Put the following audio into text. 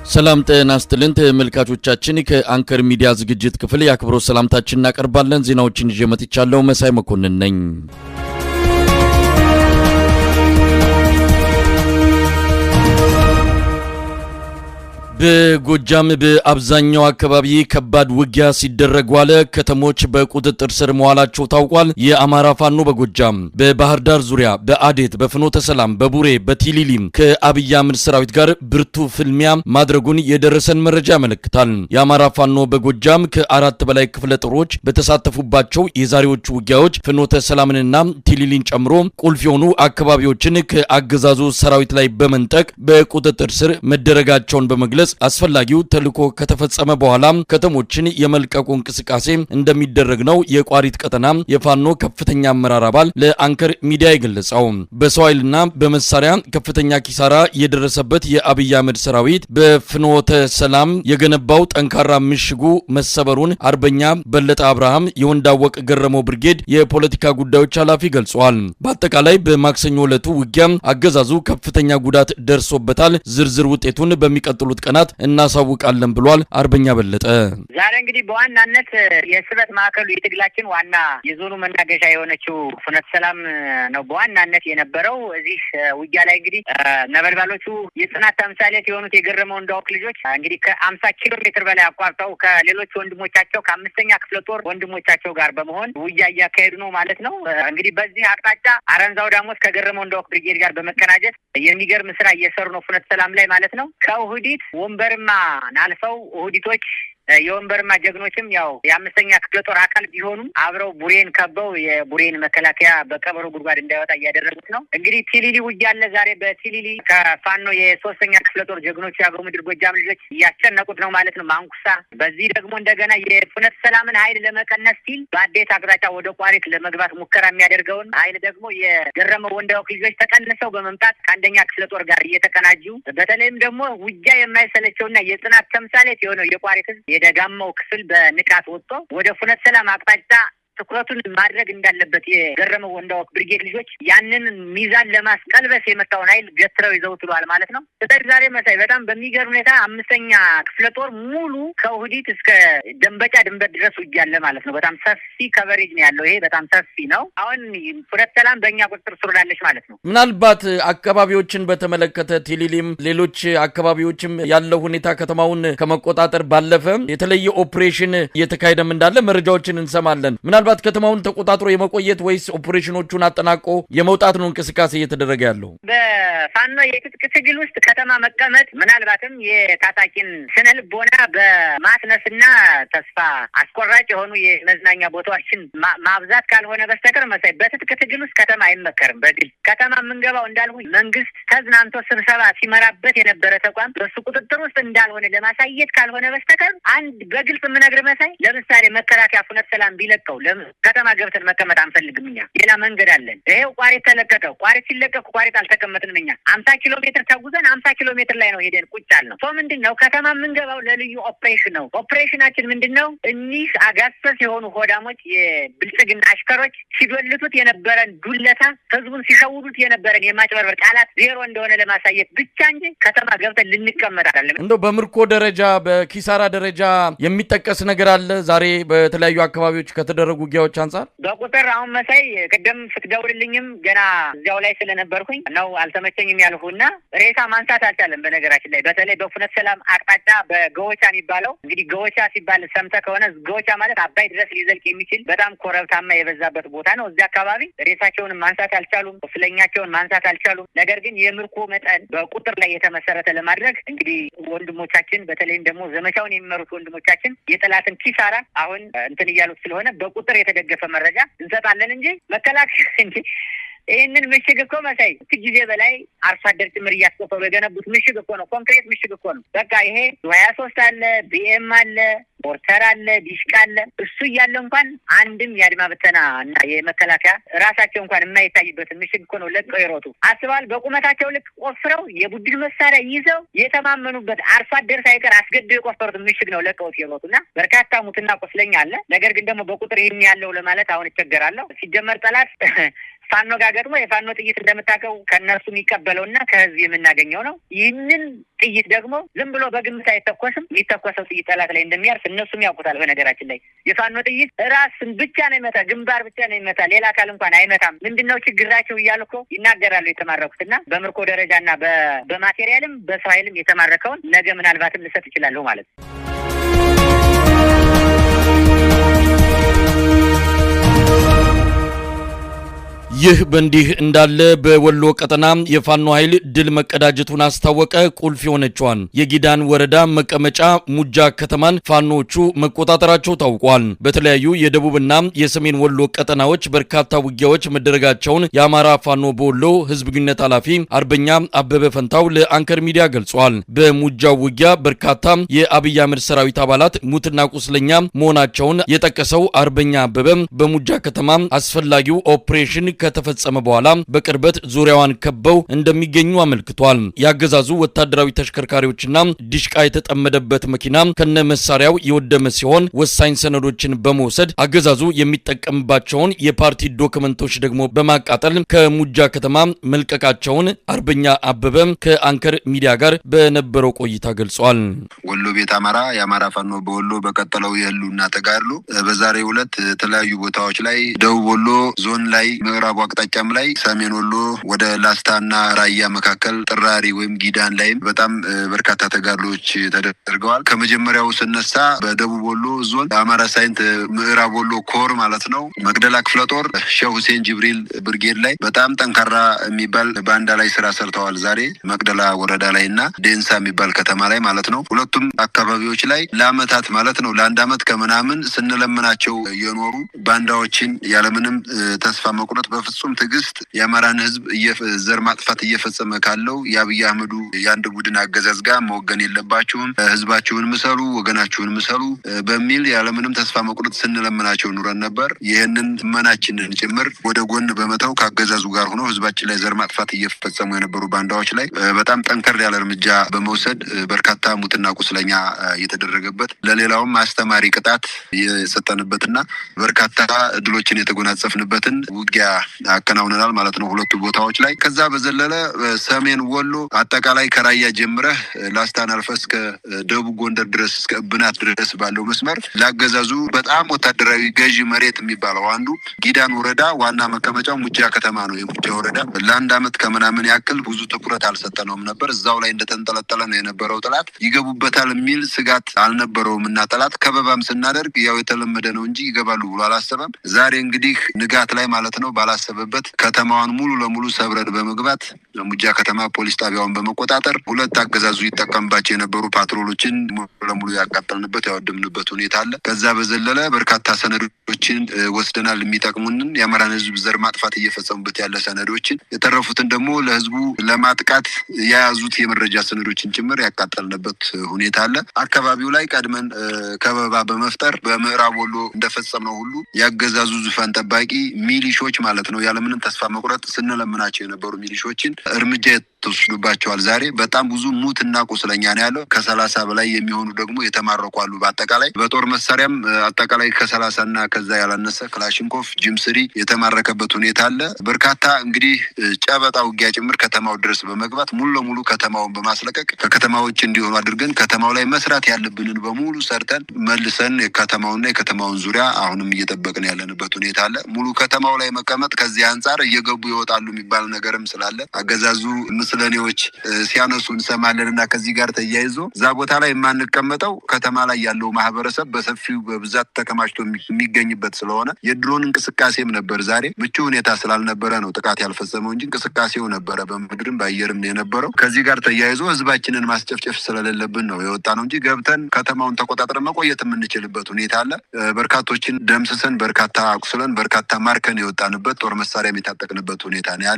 ሰላም ጤና ይስጥልን ተመልካቾቻችን ከአንከር ሚዲያ ዝግጅት ክፍል ያክብሮት ሰላምታችንን እናቀርባለን። ዜናዎችን ይዤ መጥቻለሁ። መሳይ መኮንን ነኝ። በጎጃም በአብዛኛው አካባቢ ከባድ ውጊያ ሲደረግ ዋለ። ከተሞች በቁጥጥር ስር መዋላቸው ታውቋል። የአማራ ፋኖ በጎጃም በባህር ዳር ዙሪያ በአዴት በፍኖተ ሰላም በቡሬ በቲሊሊም ከአብይ አህመድ ሰራዊት ጋር ብርቱ ፍልሚያ ማድረጉን የደረሰን መረጃ ያመለክታል። የአማራ ፋኖ በጎጃም ከ4 በላይ ክፍለ ጦሮች በተሳተፉባቸው የዛሬዎቹ ውጊያዎች ፍኖተ ሰላምንና ቲሊሊን ጨምሮ ቁልፍ የሆኑ አካባቢዎችን ከአገዛዙ ሰራዊት ላይ በመንጠቅ በቁጥጥር ስር መደረጋቸውን በመግለጽ አስፈላጊው ተልኮ ከተፈጸመ በኋላ ከተሞችን የመልቀቁ እንቅስቃሴ እንደሚደረግ ነው የቋሪት ቀጠና የፋኖ ከፍተኛ አመራር አባል ለአንከር ሚዲያ የገለጸው። በሰው ኃይልና በመሳሪያ ከፍተኛ ኪሳራ የደረሰበት የአብይ አህመድ ሰራዊት በፍኖተ ሰላም የገነባው ጠንካራ ምሽጉ መሰበሩን አርበኛ በለጠ አብርሃም የወንዳወቅ ገረመው ብርጌድ የፖለቲካ ጉዳዮች ኃላፊ ገልጿል። በአጠቃላይ በማክሰኞ ዕለቱ ውጊያ አገዛዙ ከፍተኛ ጉዳት ደርሶበታል። ዝርዝር ውጤቱን በሚቀጥሉት ቀናት እናሳውቃለን ብሏል አርበኛ በለጠ። ዛሬ እንግዲህ በዋናነት የስበት ማዕከሉ የትግላችን ዋና የዞኑ መናገሻ የሆነችው ፍኖተ ሰላም ነው በዋናነት የነበረው። እዚህ ውጊያ ላይ እንግዲህ ነበልባሎቹ የጽናት ተምሳሌት የሆኑት የገረመው እንዳውቅ ልጆች እንግዲህ ከ50 ኪሎ ሜትር በላይ አቋርጠው ከሌሎች ወንድሞቻቸው ከ5ኛ ክፍለ ጦር ወንድሞቻቸው ጋር በመሆን ውጊያ እያካሄዱ ነው ማለት ነው። እንግዲህ በዚህ አቅጣጫ አረንዛው ዳሞት ከገረመው እንዳውቅ ብርጌድ ጋር በመቀናጀት የሚገርም ስራ እየሰሩ ነው ፍኖተ ሰላም ላይ ማለት ነው። ከውህዲት ወንበርማ ናልፈው ውህዲቶች የወንበርማ ጀግኖችም ያው የ5ኛ ክፍለ ጦር አካል ቢሆኑም አብረው ቡሬን ከበው የቡሬን መከላከያ በቀበሮ ጉድጓድ እንዳይወጣ እያደረጉት ነው። እንግዲህ ቲሊሊ ውጊያ አለ ዛሬ በቲሊሊ ከፋኖ የ3ኛ ክፍለ ጦር ጀግኖች የአገው ምድር ጎጃም ልጆች እያስጨነቁት ነው ማለት ነው ማንኩሳ። በዚህ ደግሞ እንደገና የፍኖተ ሰላምን ኃይል ለመቀነስ ሲል በአዴት አቅጣጫ ወደ ቋሪት ለመግባት ሙከራ የሚያደርገውን ኃይል ደግሞ የገረመው ወንዳውቅ ልጆች ተቀንሰው በመምጣት ከ1ኛ ክፍለ ጦር ጋር እየተቀናጁ በተለይም ደግሞ ውጊያ የማይሰለቸውና የጽናት ተምሳሌት የሆነው የቋሪት የደጋማው ክፍል በንቃት ወጥቶ ወደ ፍኖተ ሰላም አቅጣጫ ትኩረቱን ማድረግ እንዳለበት የገረመው ወንዳውቅ ብርጌድ ልጆች ያንን ሚዛን ለማስቀልበስ የመጣውን ኃይል ገትረው ይዘውትሏል ማለት ነው። ስለዚህ ዛሬ መሳይ በጣም በሚገርም ሁኔታ 5ኛ ክፍለ ጦር ሙሉ ከውህዲት እስከ ደንበጫ ድንበር ድረስ ውጊያ አለ ማለት ነው። በጣም ሰፊ ከቨሬጅ ነው ያለው። ይሄ በጣም ሰፊ ነው። አሁን ፍኖተ ሰላም በእኛ ቁጥጥር ስር ውላለች ማለት ነው። ምናልባት አካባቢዎችን በተመለከተ ቲሊሊም ሌሎች አካባቢዎችም ያለው ሁኔታ ከተማውን ከመቆጣጠር ባለፈ የተለየ ኦፕሬሽን እየተካሄደም እንዳለ መረጃዎችን እንሰማለን። ምናልባት ከተማውን ተቆጣጥሮ የመቆየት ወይስ ኦፕሬሽኖቹን አጠናቆ የመውጣት ነው እንቅስቃሴ እየተደረገ ያለው? በፋኖ የትጥቅ ትግል ውስጥ ከተማ መቀመጥ ምናልባትም የታጣቂን ስነ ልቦና በማስነስና ተስፋ አስቆራጭ የሆኑ የመዝናኛ ቦታዎችን ማብዛት ካልሆነ በስተቀር መሳይ በትጥቅ ትግል ውስጥ ከተማ አይመከርም። በግል ከተማ የምንገባው እንዳልሁ መንግስት ተዝናንቶ ስብሰባ ሲመራበት የነበረ ተቋም በሱ ቁጥጥር ውስጥ እንዳልሆነ ለማሳየት ካልሆነ በስተቀር አንድ በግልጽ የምነግር መሳይ ለምሳሌ መከላከያ ፍኖተ ሰላም ቢለቀው ከተማ ገብተን መቀመጥ አንፈልግም። እኛ ሌላ መንገድ አለን። ይሄው ቋሪት ተለቀቀ። ቋሪት ሲለቀቅ ቋሪት አልተቀመጥንም። እኛ 50 ኪሎ ሜትር ተጉዘን 50 ኪሎ ሜትር ላይ ነው ሄደን ቁጭ አልነው። ሰው ምንድነው ከተማ የምንገባው ለልዩ ኦፕሬሽን ነው። ኦፕሬሽናችን ምንድነው? እኒህ አጋሰስ የሆኑ ሆዳሞች የብልጽግና አሽከሮች ሲዶልቱት የነበረን ዱለታ ህዝቡን ሲሸውዱት የነበረን የማጭበርበር ቃላት ዜሮ እንደሆነ ለማሳየት ብቻ እንጂ ከተማ ገብተን ልንቀመጥ አይደለም። እንደው በምርኮ ደረጃ በኪሳራ ደረጃ የሚጠቀስ ነገር አለ ዛሬ በተለያዩ አካባቢዎች ከተደረጉ ውጊያዎች አንፃር? በቁጥር አሁን መሳይ ቅድም ስትደውልልኝም ገና እዚያው ላይ ስለነበርኩኝ ነው አልተመቸኝም ያልሁና ሬሳ ማንሳት አልቻለም። በነገራችን ላይ በተለይ በፍኖተ ሰላም አቅጣጫ በገወቻ የሚባለው እንግዲህ ገወቻ ሲባል ሰምተህ ከሆነ ገወቻ ማለት አባይ ድረስ ሊዘልቅ የሚችል በጣም ኮረብታማ የበዛበት ቦታ ነው። እዚያ አካባቢ ሬሳቸውን ማንሳት አልቻሉም፣ ቁስለኛቸውን ማንሳት አልቻሉም። ነገር ግን የምርኮ መጠን በቁጥር ላይ የተመሰረተ ለማድረግ እንግዲህ ወንድሞቻችን በተለይም ደግሞ ዘመቻውን የሚመሩት ወንድሞቻችን የጠላትን ኪሳራ አሁን እንትን እያሉት ስለሆነ በቁጥር የተደገፈ መረጃ እንሰጣለን እንጂ መከላከያ እንጂ ይህንን ምሽግ እኮ መሳይ ጊዜ በላይ አርሶ አደር ጭምር እያስቆፈሩ የገነቡት ምሽግ እኮ ነው። ኮንክሪት ምሽግ እኮ ነው። በቃ ይሄ 23 አለ፣ ቢኤም አለ፣ ሞርተር አለ፣ ዲሽቃ አለ። እሱ እያለ እንኳን አንድም የአድማ ብተና እና የመከላከያ ራሳቸው እንኳን የማይታይበትን ምሽግ እኮ ነው ለቀው የሮጡ። አስበዋል? በቁመታቸው ልክ ቆፍረው የቡድን መሳሪያ ይዘው የተማመኑበት አርሶ አደር ሳይቀር አስገድደው የቆፈሩትን ምሽግ ነው ለቀውት የሮጡና በርካታ ሙትና ቆስለኛ አለ። ነገር ግን ደግሞ በቁጥር ይህን ያለው ለማለት አሁን እቸገራለሁ። ሲጀመር ጠላት ፋኖ ጋር ገጥሞ የፋኖ ጥይት እንደምታውቀው ከእነሱ የሚቀበለውና ከህዝብ የምናገኘው ነው። ይህንን ጥይት ደግሞ ዝም ብሎ በግምት አይተኮስም። የሚተኮሰው ጥይት ጠላት ላይ እንደሚያርፍ እነሱም ያውቁታል። በነገራችን ላይ የፋኖ ጥይት ራስን ብቻ ነው ይመታ፣ ግንባር ብቻ ነው ይመታ፣ ሌላ አካል እንኳን አይመታም። ምንድነው ችግራቸው እያሉ እኮ ይናገራሉ የተማረኩትና በምርኮ ደረጃና በማቴሪያልም በሰው ኃይልም የተማረከውን ነገ ምናልባትም ልሰጥ ይችላለሁ ማለት ነው። ይህ በእንዲህ እንዳለ በወሎ ቀጠና የፋኖ ኃይል ድል መቀዳጀቱን አስታወቀ። ቁልፍ የሆነችዋን የጊዳን ወረዳ መቀመጫ ሙጃ ከተማን ፋኖቹ መቆጣጠራቸው ታውቋል። በተለያዩ የደቡብና የሰሜን ወሎ ቀጠናዎች በርካታ ውጊያዎች መደረጋቸውን የአማራ ፋኖ በወሎ ህዝብ ግንኙነት ኃላፊ አርበኛ አበበ ፈንታው ለአንከር ሚዲያ ገልጿል። በሙጃው ውጊያ በርካታ የአብይ አህመድ ሰራዊት አባላት ሙትና ቁስለኛ መሆናቸውን የጠቀሰው አርበኛ አበበ በሙጃ ከተማ አስፈላጊው ኦፕሬሽን ከተፈጸመ በኋላ በቅርበት ዙሪያዋን ከበው እንደሚገኙ አመልክቷል። ያገዛዙ ወታደራዊ ተሽከርካሪዎችና ዲሽቃ የተጠመደበት መኪና ከነ መሳሪያው የወደመ ሲሆን ወሳኝ ሰነዶችን በመውሰድ አገዛዙ የሚጠቀምባቸውን የፓርቲ ዶክመንቶች ደግሞ በማቃጠል ከሙጃ ከተማ መልቀቃቸውን አርበኛ አበበ ከአንከር ሚዲያ ጋር በነበረው ቆይታ ገልጿል። ወሎ ቤት አማራ የአማራ ፋኖ በወሎ በቀጠለው የህልውና ተጋድሎ በዛሬው ዕለት የተለያዩ ቦታዎች ላይ ደቡብ ወሎ ዞን ላይ ምዕራብ አቅጣጫም ላይ ሰሜን ወሎ ወደ ላስታና ራያ መካከል ጥራሪ ወይም ጊዳን ላይም በጣም በርካታ ተጋድሎች ተደርገዋል። ከመጀመሪያው ስነሳ በደቡብ ወሎ ዞን አማራ ሳይንት ምዕራብ ወሎ ኮር ማለት ነው መቅደላ ክፍለ ጦር ሼህ ሁሴን ጅብሪል ብርጌድ ላይ በጣም ጠንካራ የሚባል ባንዳ ላይ ስራ ሰርተዋል። ዛሬ መቅደላ ወረዳ ላይና ዴንሳ የሚባል ከተማ ላይ ማለት ነው። ሁለቱም አካባቢዎች ላይ ለአመታት ማለት ነው ለአንድ አመት ከምናምን ስንለምናቸው የኖሩ ባንዳዎችን ያለምንም ተስፋ መቁረጥ በፍጹም ትዕግስት የአማራን ህዝብ ዘር ማጥፋት እየፈጸመ ካለው የአብይ አህመዱ የአንድ ቡድን አገዛዝ ጋር መወገን የለባችሁም፣ ህዝባችሁን ምሰሉ፣ ወገናችሁን ምሰሉ በሚል ያለምንም ተስፋ መቁረጥ ስንለምናቸው ኑረን ነበር። ይህንን መናችንን ጭምር ወደ ጎን በመተው ከአገዛዙ ጋር ሆኖ ህዝባችን ላይ ዘር ማጥፋት እየፈጸሙ የነበሩ ባንዳዎች ላይ በጣም ጠንከር ያለ እርምጃ በመውሰድ በርካታ ሙትና ቁስለኛ የተደረገበት ለሌላውም አስተማሪ ቅጣት የሰጠንበትና በርካታ ድሎችን የተጎናጸፍንበትን ውጊያ አከናውነናል ማለት ነው ሁለቱ ቦታዎች ላይ። ከዛ በዘለለ ሰሜን ወሎ አጠቃላይ ከራያ ጀምረህ ላስታን አልፈህ እስከ ደቡብ ጎንደር ድረስ እስከ እብናት ድረስ ባለው መስመር ላገዛዙ በጣም ወታደራዊ ገዢ መሬት የሚባለው አንዱ ጊዳን ወረዳ ዋና መቀመጫው ሙጃ ከተማ ነው። የሙጃ ወረዳ ለአንድ አመት ከምናምን ያክል ብዙ ትኩረት አልሰጠነውም ነበር። እዛው ላይ እንደተንጠለጠለ ነው የነበረው። ጠላት ይገቡበታል የሚል ስጋት አልነበረውም እና ጠላት ከበባም ስናደርግ ያው የተለመደ ነው እንጂ ይገባሉ ብሎ አላሰበም። ዛሬ እንግዲህ ንጋት ላይ ማለት ነው ባላሰበበት ከተማዋን ሙሉ ለሙሉ ሰብረን በመግባት ሙጃ ከተማ ፖሊስ ጣቢያውን በመቆጣጠር ሁለት አገዛዙ ይጠቀምባቸው የነበሩ ፓትሮሎችን ሙሉ ለሙሉ ያቃጠልንበት ያወደምንበት ሁኔታ አለ። ከዛ በዘለለ በርካታ ሰነዶችን ወስደናል። የሚጠቅሙንን የአማራን ህዝብ ዘር ማጥፋት እየፈጸሙበት ያለ ሰነዶችን፣ የተረፉትን ደግሞ ለህዝቡ ለማጥቃት የያዙት የመረጃ ሰነዶችን ጭምር ያቃጠልንበት ሁኔታ አለ። አካባቢው ላይ ቀድመን ከበባ በመፍጠር በምዕራብ ወሎ እንደፈጸምነው ሁሉ ያገዛዙ ዙፋን ጠባቂ ሚሊሾች ማለት ነው ያለምንም ተስፋ መቁረጥ ስንለምናቸው የነበሩ ሚሊሾችን እርምጃ ተወስዶባቸዋል። ዛሬ በጣም ብዙ ሙትና ቁስለኛ ነው ያለው። ከ30 በላይ የሚሆኑ ደግሞ የተማረኩ አሉ። በአጠቃላይ በጦር መሳሪያም አጠቃላይ ከ30 እና ከዛ ያላነሰ ክላሽንኮፍ ጅምስሪ የተማረከበት ሁኔታ አለ። በርካታ እንግዲህ ጨበጣ ውጊያ ጭምር ከተማው ድረስ በመግባት ሙሉ ለሙሉ ከተማውን በማስለቀቅ ከከተማዎች እንዲሆኑ አድርገን ከተማው ላይ መስራት ያለብንን በሙሉ ሰርተን መልሰን የከተማውና የከተማውን ዙሪያ አሁንም እየጠበቅን ያለንበት ሁኔታ አለ። ሙሉ ከተማው ላይ መቀመጥ ከዚህ አንጻር እየገቡ ይወጣሉ የሚባል ነገርም ስላለ አገዛዙ ምስለኔዎች ሲያነሱ እንሰማለን እና ከዚህ ጋር ተያይዞ እዛ ቦታ ላይ የማንቀመጠው ከተማ ላይ ያለው ማህበረሰብ በሰፊው በብዛት ተከማችቶ የሚገኝበት ስለሆነ የድሮን እንቅስቃሴም ነበር። ዛሬ ምቹ ሁኔታ ስላልነበረ ነው ጥቃት ያልፈጸመው እንጂ እንቅስቃሴው ነበረ፣ በምድርም በአየርም የነበረው። ከዚህ ጋር ተያይዞ ህዝባችንን ማስጨፍጨፍ ስለሌለብን ነው የወጣ ነው እንጂ ገብተን ከተማውን ተቆጣጥረን መቆየት የምንችልበት ሁኔታ አለ። በርካቶችን ደምስሰን በርካታ አቁስለን በርካታ ማርከን የወጣንበት ጦር መሳሪያ የታጠቅንበት ሁኔታ ነው ያለ።